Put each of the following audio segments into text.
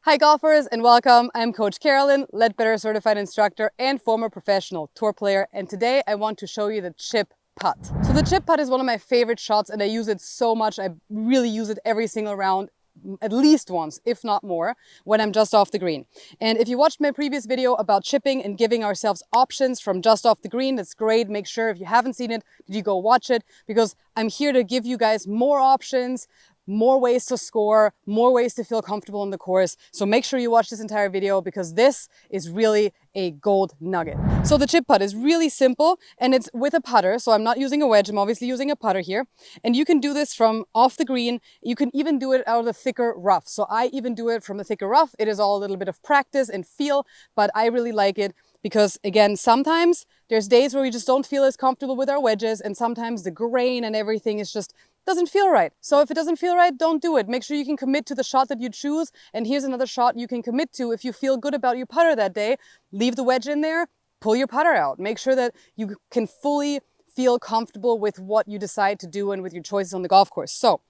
Hi golfers and welcome. I'm Coach Carolin, Leadbetter certified instructor and former professional tour player, and today I want to show you the chip putt. So the chip putt is one of my favorite shots and I use it so much. I really use it every single round, at least once, if not more, when I'm just off the green. And if you watched my previous video about chipping and giving ourselves options from just off the green, that's great. Make sure if you haven't seen it, you go watch it, because I'm here to give you guys more options, more ways to score, more ways to feel comfortable on the course. So make sure you watch this entire video because this is really a gold nugget. So the chip putt is really simple and it's with a putter. So I'm not using a wedge, I'm obviously using a putter here. And you can do this from off the green. You can even do it out of the thicker rough. So I even do it from the thicker rough. It is all a little bit of practice and feel, but I really like it because, again, sometimes there's days where we just don't feel as comfortable with our wedges, and sometimes the grain and everything is just doesn't feel right. So if it doesn't feel right, don't do it. Make sure you can commit to the shot that you choose. And here's another shot you can commit to. If you feel good about your putter that day, leave the wedge in there, pull your putter out. Make sure that you can fully feel comfortable with what you decide to do and with your choices on the golf course. So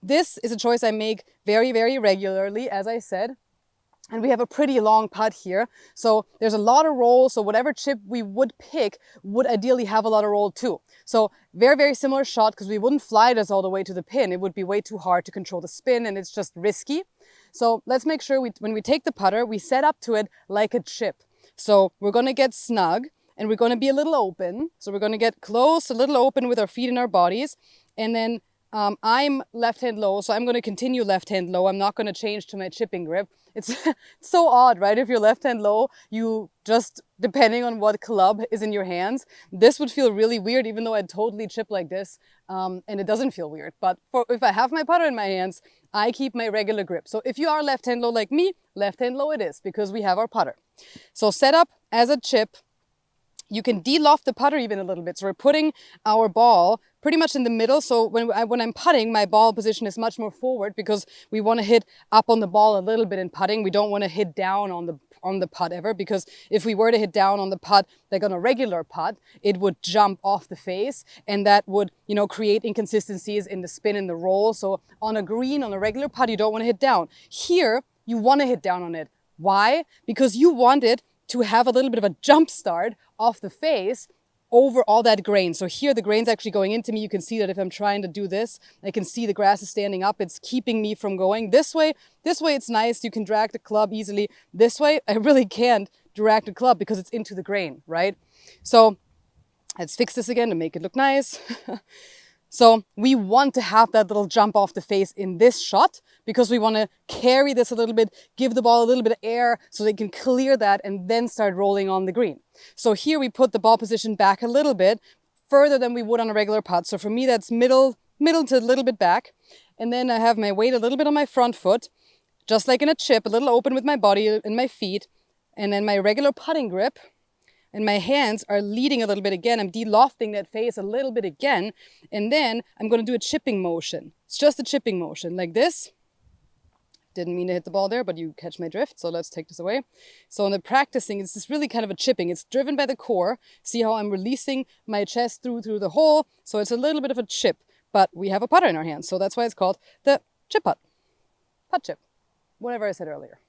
this is a choice I make very, very regularly, as I said. And we have a pretty long putt here. So there's a lot of roll. So whatever chip we would pick would ideally have a lot of roll too. So very, very similar shot because we wouldn't fly this all the way to the pin. It would be way too hard to control the spin and it's just risky. So let's make sure when we take the putter, we set up to it like a chip. So we're going to get snug and we're going to be a little open. So we're going to get close, a little open with our feet and our bodies. And then I'm left hand low, so I'm going to continue left hand low. I'm not going to change to my chipping grip. It's so odd, right? If you're left hand low, you just, depending on what club is in your hands, this would feel really weird, even though I'd totally chip like this, and it doesn't feel weird. But if I have my putter in my hands, I keep my regular grip. So if you are left hand low like me, left hand low it is, because we have our putter. So set up as a chip. You can de-loft the putter even a little bit. So we're putting our ball pretty much in the middle. So when I'm putting, my ball position is much more forward because we want to hit up on the ball a little bit in putting. We don't want to hit down on the putt ever, because if we were to hit down on the putt, like on a regular putt, it would jump off the face and that would, create inconsistencies in the spin and the roll. So on a green, on a regular putt, you don't want to hit down. Here, you want to hit down on it. Why? Because you want it to have a little bit of a jump start off the face over all that grain. So here the grain's actually going into me. You can see that if I'm trying to do this, I can see the grass is standing up. It's keeping me from going this way. This way it's nice. You can drag the club easily. This way I really can't drag the club because it's into the grain, right? So let's fix this again to make it look nice. So we want to have that little jump off the face in this shot because we want to carry this a little bit, give the ball a little bit of air so they can clear that and then start rolling on the green. So here we put the ball position back a little bit further than we would on a regular putt. So for me, that's middle to a little bit back. And then I have my weight a little bit on my front foot, just like in a chip, a little open with my body and my feet. And then my regular putting grip. And my hands are leading a little bit again. I'm de-lofting that face a little bit again. And then I'm going to do a chipping motion. It's just a chipping motion like this. Didn't mean to hit the ball there, but you catch my drift. So let's take this away. So in the practicing, it's just really kind of a chipping. It's driven by the core. See how I'm releasing my chest through the hole. So it's a little bit of a chip, but we have a putter in our hands. So that's why it's called the chip putt. Putt chip. Whatever I said earlier.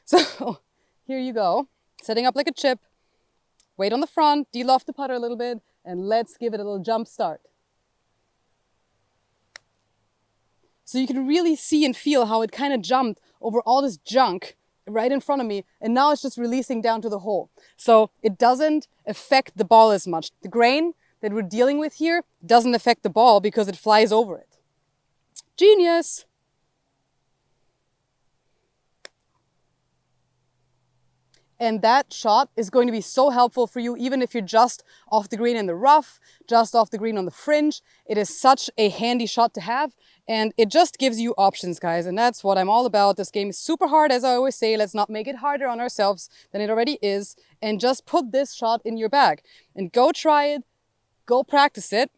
So here you go. Setting up like a chip. Weight on the front, de-loft the putter a little bit, and let's give it a little jump start. So you can really see and feel how it kind of jumped over all this junk right in front of me, and now it's just releasing down to the hole. So it doesn't affect the ball as much. The grain that we're dealing with here doesn't affect the ball because it flies over it. Genius! And that shot is going to be so helpful for you, even if you're just off the green in the rough, just off the green on the fringe. It is such a handy shot to have, and it just gives you options, guys. And that's what I'm all about. This game is super hard, as I always say. Let's not make it harder on ourselves than it already is. And just put this shot in your bag and go try it, go practice it.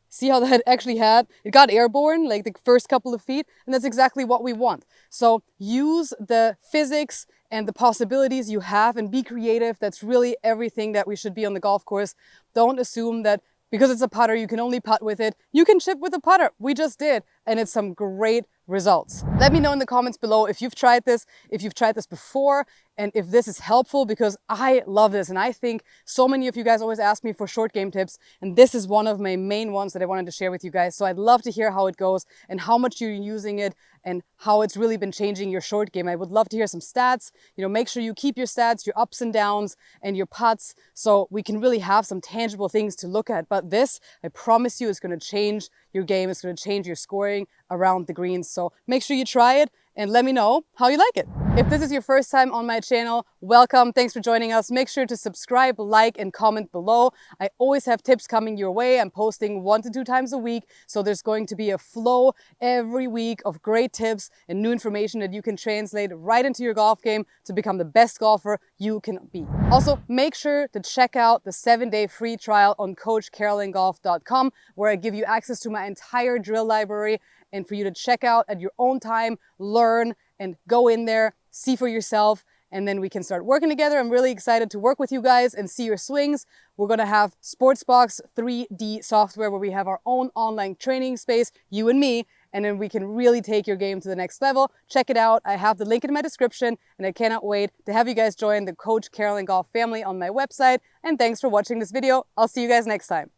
See how that actually it got airborne, like the first couple of feet, and that's exactly what we want. So use the physics and the possibilities you have and be creative. That's really everything that we should be on the golf course. Don't assume that because it's a putter, you can only putt with it. You can chip with a putter. We just did. and it's some great results. Let me know in the comments below if you've tried this, before, and if this is helpful, because I love this. And I think so many of you guys always ask me for short game tips, and this is one of my main ones that I wanted to share with you guys. So I'd love to hear how it goes and how much you're using it and how it's really been changing your short game. I would love to hear some stats. Make sure you keep your stats, your ups and downs, and your putts, so we can really have some tangible things to look at. But this, I promise you, is going to change your game. It's going to change your scoring around the greens. So make sure you try it and let me know how you like it. If this is your first time on my channel, welcome. Thanks for joining us. Make sure to subscribe, like, and comment below. I always have tips coming your way. I'm posting 1 to 2 times a week. So there's going to be a flow every week of great tips and new information that you can translate right into your golf game to become the best golfer you can be. Also, make sure to check out the 7-day free trial on coachcarolingolf.com, where I give you access to my entire drill library and for you to check out at your own time, learn, and go in there, see for yourself, and then we can start working together. I'm really excited to work with you guys and see your swings. We're gonna have Sportsbox 3D software where we have our own online training space, you and me, and then we can really take your game to the next level. Check it out. I have the link in my description, and I cannot wait to have you guys join the Coach Carolin Golf family on my website. And thanks for watching this video. I'll see you guys next time.